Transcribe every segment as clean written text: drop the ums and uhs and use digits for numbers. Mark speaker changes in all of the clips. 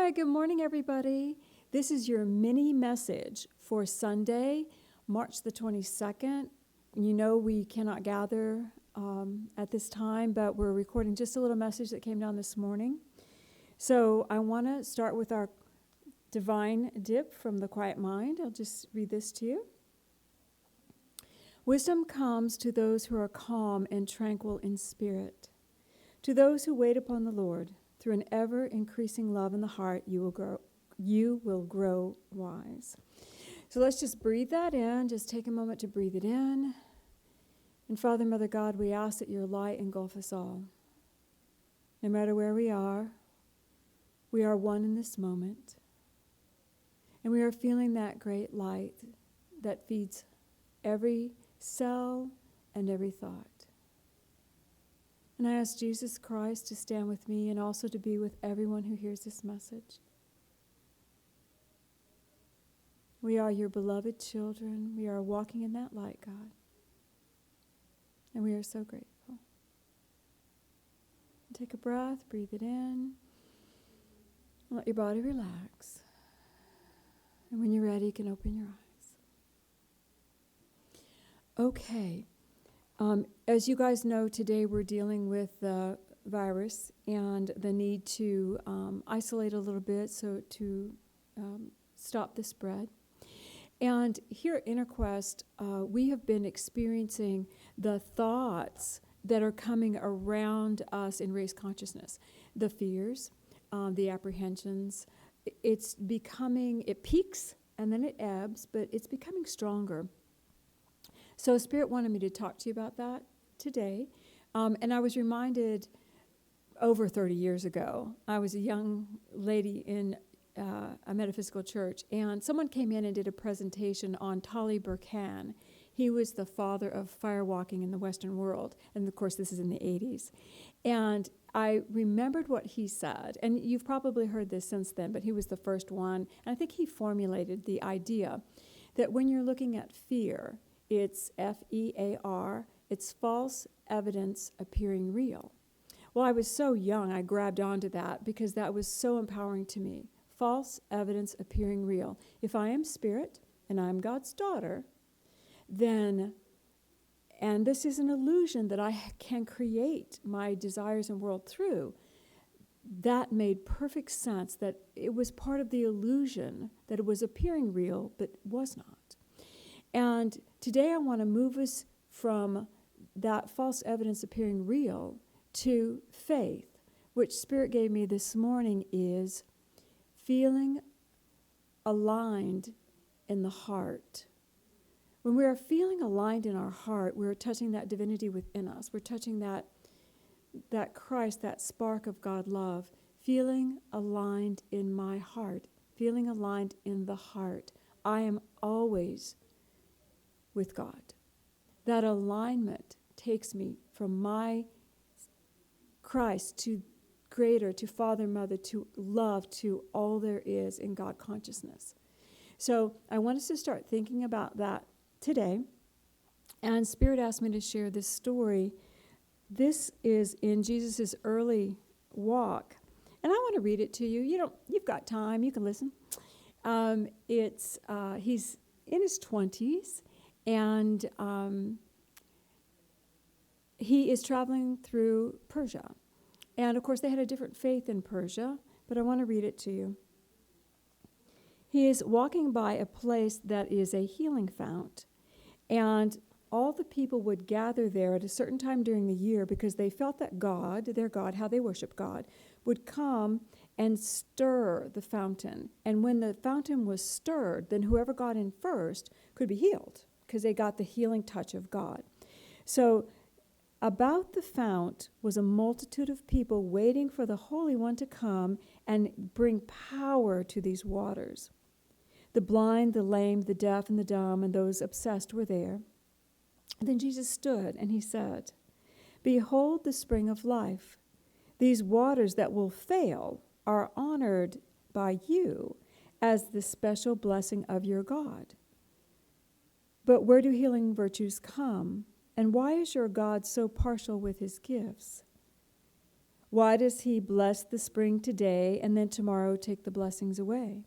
Speaker 1: Hi, good morning, everybody. This is your mini message for Sunday, March the 22nd. You know we cannot gather at this time, but we're recording just a little message that came down this morning. So I want to start with our divine dip from the Quiet Mind. I'll just read this to you. Wisdom comes to those who are calm and tranquil in spirit. To those who wait upon the Lord, through an ever-increasing love in the heart, you will grow wise. So let's just breathe that in. Just take a moment to breathe it in. And Father, Mother God, we ask that your light engulf us all. No matter where we are one in this moment. And we are feeling that great light that feeds every cell and every thought. And I ask Jesus Christ to stand with me and also to be with everyone who hears this message. We are your beloved children. We are walking in that light, God. And we are so grateful. Take a breath, breathe it in. Let your body relax. And when you're ready, you can open your eyes. Okay. As you guys know, today we're dealing with the virus and the need to isolate a little bit so to stop the spread. And here at InnerQuest, we have been experiencing the thoughts that are coming around us in race consciousness, the fears, the apprehensions. It peaks and then it ebbs, but it's becoming stronger. So Spirit wanted me to talk to you about that today. And I was reminded over 30 years ago, I was a young lady in a metaphysical church, and someone came in and did a presentation on Tali Burkhan. He was the father of firewalking in the Western world. And of course, this is in the 80s. And I remembered what he said, and you've probably heard this since then, but he was the first one. And I think he formulated the idea that when you're looking at fear, it's F-E-A-R, it's false evidence appearing real. Well, I was so young, I grabbed onto that because that was so empowering to me. False evidence appearing real. If I am spirit and I'm God's daughter, then, and this is an illusion that I can create my desires and world through, that made perfect sense that it was part of the illusion that it was appearing real, but was not. And today I want to move us from that false evidence appearing real to faith, which Spirit gave me this morning is feeling aligned in the heart. When we are feeling aligned in our heart, we're touching that divinity within us. We're touching that Christ, that spark of God love, feeling aligned in my heart, feeling aligned in the heart. I am always with God. That alignment takes me from my Christ to greater, to Father, Mother, to love, to all there is in God consciousness. So I want us to start thinking about that today. And Spirit asked me to share this story. This is in Jesus' early walk. And I want to read it to you. You've got time. You can listen. He's in his 20s. And he is traveling through Persia. And, of course, they had a different faith in Persia, but I want to read it to you. He is walking by a place that is a healing fount, and all the people would gather there at a certain time during the year because they felt that God, their God, how they worship God, would come and stir the fountain. And when the fountain was stirred, then whoever got in first could be healed, because they got the healing touch of God. So about the fount was a multitude of people waiting for the Holy One to come and bring power to these waters. The blind, the lame, the deaf, and the dumb, and those obsessed were there. And then Jesus stood and he said, "Behold the spring of life. These waters that will fail are honored by you as the special blessing of your God. But where do healing virtues come? And why is your God so partial with his gifts? Why does he bless the spring today and then tomorrow take the blessings away?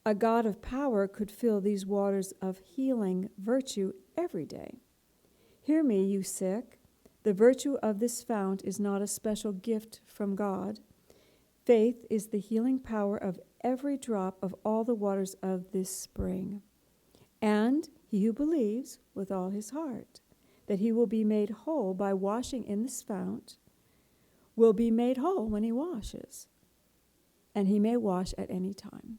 Speaker 1: A God of power could fill these waters of healing virtue every day. Hear me, you sick. The virtue of this fount is not a special gift from God. Faith is the healing power of every drop of all the waters of this spring. And he who believes with all his heart that he will be made whole by washing in this fount will be made whole when he washes. And he may wash at any time.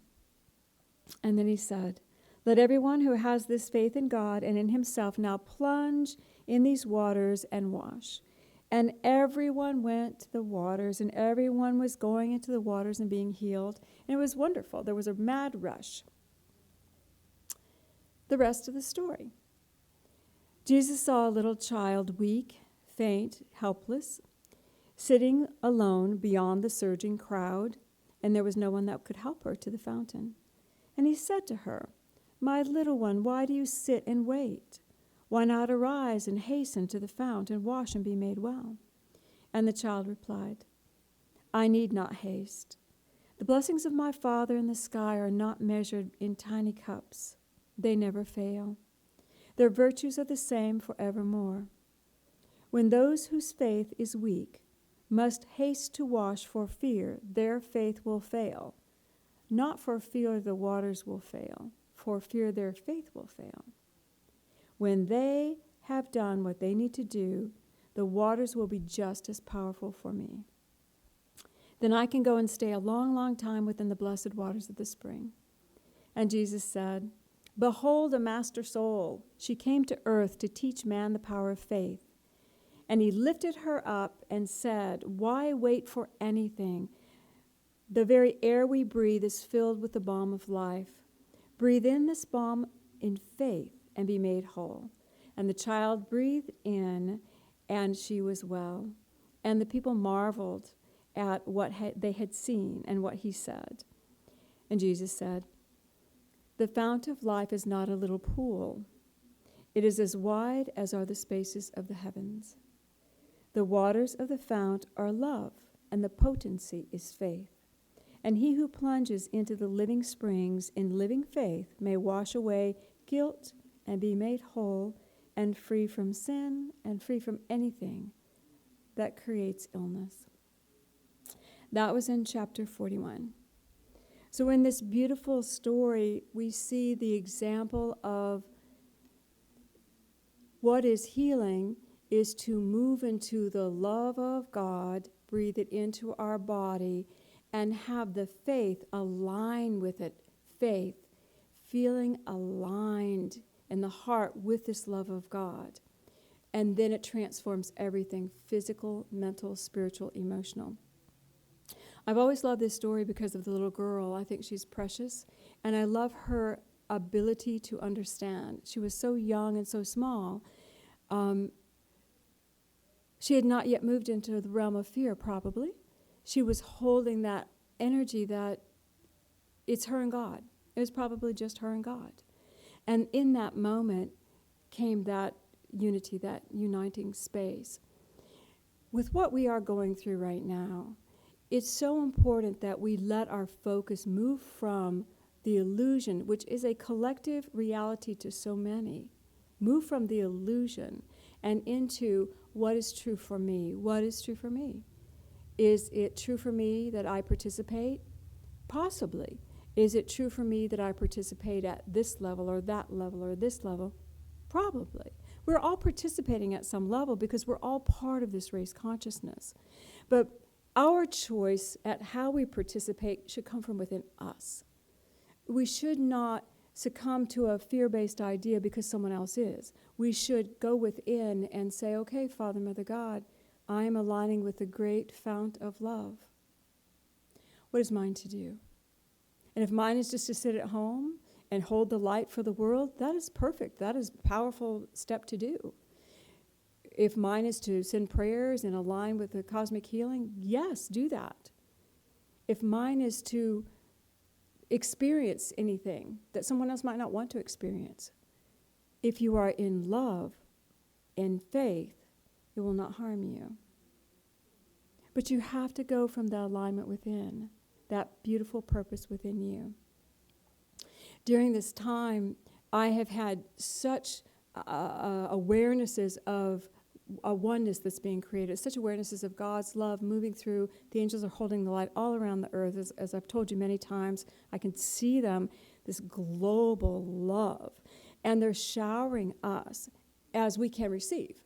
Speaker 1: And then he said, let everyone who has this faith in God and in himself now plunge in these waters and wash. And everyone went to the waters, and everyone was going into the waters and being healed. And it was wonderful. There was a mad rush. The rest of the story. Jesus saw a little child, weak, faint, helpless, sitting alone beyond the surging crowd, and there was no one that could help her to the fountain. And he said to her, my little one, why do you sit and wait? Why not arise and hasten to the fount and wash and be made well? And the child replied, I need not haste. The blessings of my Father in the sky are not measured in tiny cups. They never fail. Their virtues are the same forevermore. When those whose faith is weak must haste to wash for fear their faith will fail, not for fear the waters will fail, for fear their faith will fail. When they have done what they need to do, the waters will be just as powerful for me. Then I can go and stay a long, long time within the blessed waters of the spring. And Jesus said, behold a master soul. She came to earth to teach man the power of faith. And he lifted her up and said, why wait for anything? The very air we breathe is filled with the balm of life. Breathe in this balm in faith and be made whole. And the child breathed in, and she was well. And the people marveled at what they had seen and what he said. And Jesus said, the fount of life is not a little pool. It is as wide as are the spaces of the heavens. The waters of the fount are love, and the potency is faith. And he who plunges into the living springs in living faith may wash away guilt and be made whole and free from sin and free from anything that creates illness. That was in chapter 41. So in this beautiful story, we see the example of what is healing is to move into the love of God, breathe it into our body, and have the faith align with it. Faith, feeling aligned in the heart with this love of God. And then it transforms everything, physical, mental, spiritual, emotional. I've always loved this story because of the little girl. I think she's precious, and I love her ability to understand. She was so young and so small. She had not yet moved into the realm of fear, probably. She was holding that energy that it's her and God. It was probably just her and God. And in that moment came that unity, that uniting space. With what we are going through right now, it's so important that we let our focus move from the illusion, which is a collective reality to so many, move from the illusion and into what is true for me. What is true for me? Is it true for me that I participate? Possibly. Is it true for me that I participate at this level or that level or this level? Probably. We're all participating at some level because we're all part of this race consciousness. But our choice at how we participate should come from within us. We should not succumb to a fear-based idea because someone else is. We should go within and say, okay, Father, Mother, God, I am aligning with the great fount of love. What is mine to do? And if mine is just to sit at home and hold the light for the world, that is perfect. That is a powerful step to do. If mine is to send prayers and align with the cosmic healing, yes, do that. If mine is to experience anything that someone else might not want to experience, if you are in love, in faith, it will not harm you. But you have to go from the alignment within, that beautiful purpose within you. During this time, I have had such awarenesses of a oneness that's being created, such awarenesses of God's love moving through. The angels are holding the light all around the earth. As I've told you many times, I can see them, this global love. And they're showering us as we can receive.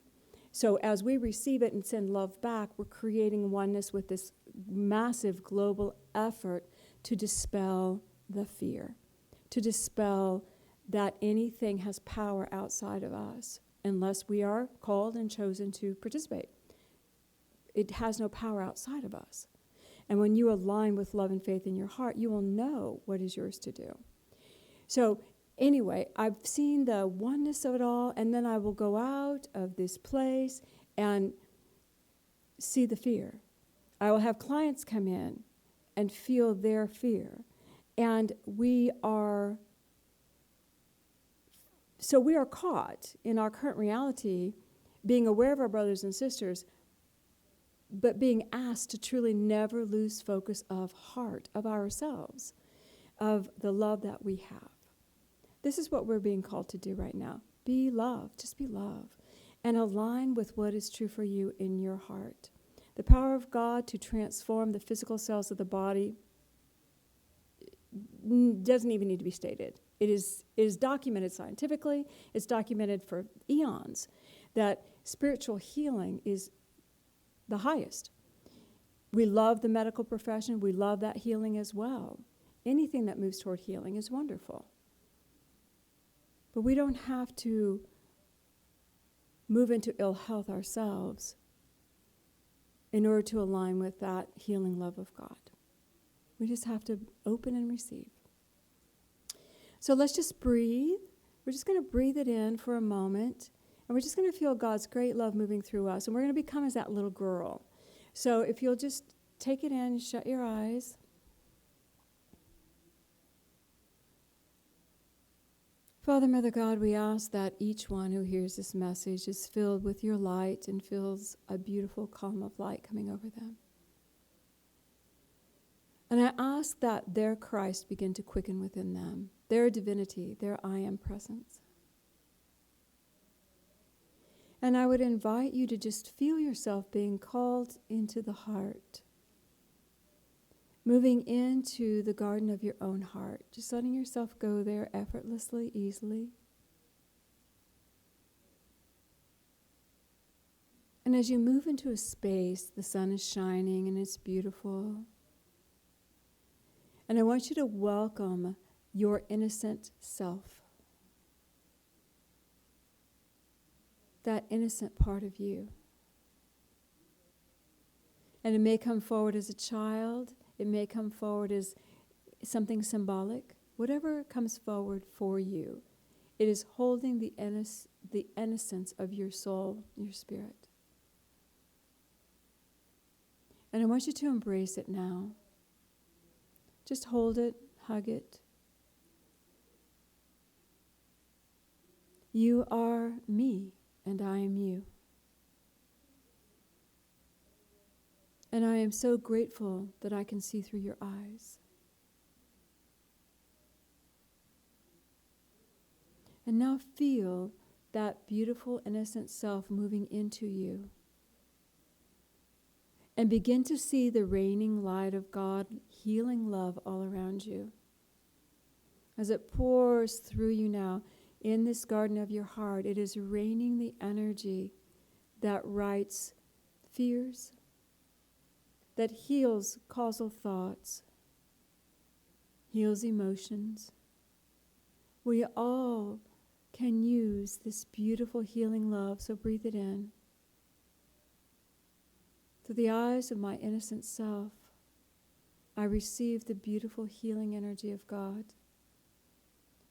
Speaker 1: So as we receive it and send love back, we're creating oneness with this massive global effort to dispel the fear, to dispel that anything has power outside of us unless we are called and chosen to participate. It has no power outside of us. And when you align with love and faith in your heart, you will know what is yours to do. So anyway, I've seen the oneness of it all, and then I will go out of this place and see the fear. I will have clients come in and feel their fear. And we are caught in our current reality, being aware of our brothers and sisters, but being asked to truly never lose focus of heart, of ourselves, of the love that we have. This is what we're being called to do right now. Be love, just be love, and align with what is true for you in your heart. The power of God to transform the physical cells of the body doesn't even need to be stated. It is documented scientifically. It's documented for eons that spiritual healing is the highest. We love the medical profession. We love that healing as well. Anything that moves toward healing is wonderful. But we don't have to move into ill health ourselves in order to align with that healing love of God. We just have to open and receive. So let's just breathe. We're just going to breathe it in for a moment. And we're just going to feel God's great love moving through us. And we're going to become as that little girl. So if you'll just take it in, shut your eyes. Father, Mother God, we ask that each one who hears this message is filled with your light and feels a beautiful calm of light coming over them. And I ask that their Christ begin to quicken within them, their divinity, their I am presence. And I would invite you to just feel yourself being called into the heart, moving into the garden of your own heart, just letting yourself go there effortlessly, easily. And as you move into a space, the sun is shining and it's beautiful. And I want you to welcome your innocent self, that innocent part of you. And it may come forward as a child. It may come forward as something symbolic. Whatever comes forward for you, it is holding the innocence of your soul, your spirit. And I want you to embrace it now. Just hold it, hug it. You are me, and I am you. And I am so grateful that I can see through your eyes. And now feel that beautiful, innocent self moving into you. And begin to see the raining light of God, healing love all around you. As it pours through you now, in this garden of your heart, it is raining the energy that rights fears, that heals causal thoughts, heals emotions. We all can use this beautiful healing love, so breathe it in. Through the eyes of my innocent self, I receive the beautiful healing energy of God,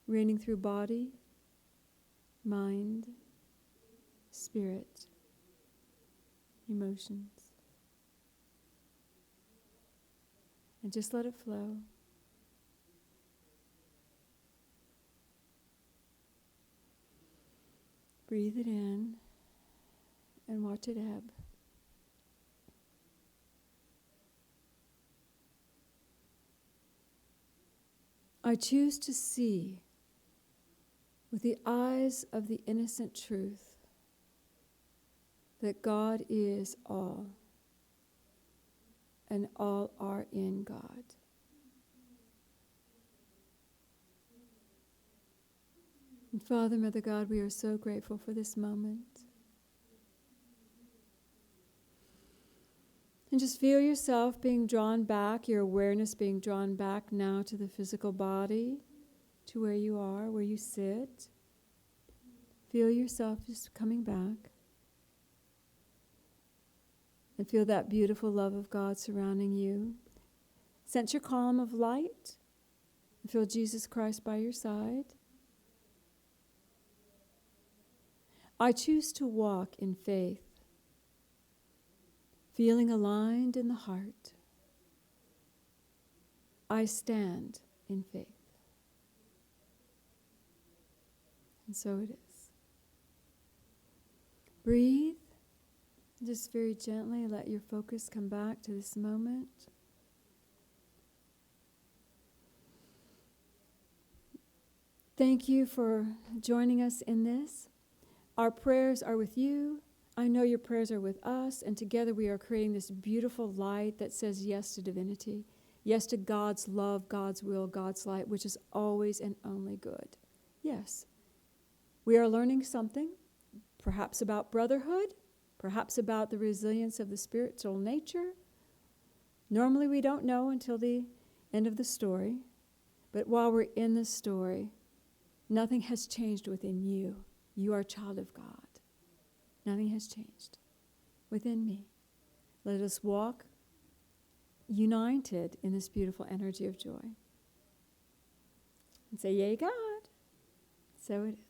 Speaker 1: raining through body, mind, spirit, emotions. And just let it flow. Breathe it in and watch it ebb. I choose to see with the eyes of the innocent truth that God is all, and all are in God. And Father, Mother God, we are so grateful for this moment. And just feel yourself being drawn back, your awareness being drawn back now to the physical body, to where you are, where you sit. Feel yourself just coming back. And feel that beautiful love of God surrounding you. Sense your column of light. And feel Jesus Christ by your side. I choose to walk in faith, feeling aligned in the heart. I stand in faith. And so it is. Breathe. Just very gently let your focus come back to this moment. Thank you for joining us in this. Our prayers are with you. I know your prayers are with us, and together we are creating this beautiful light that says yes to divinity, yes to God's love, God's will, God's light, which is always and only good. Yes, we are learning something, perhaps about brotherhood, perhaps about the resilience of the spiritual nature. Normally we don't know until the end of the story, but while we're in the story, nothing has changed within you. You are a child of God. Nothing has changed within me. Let us walk united in this beautiful energy of joy. And say, yay, God. So it is.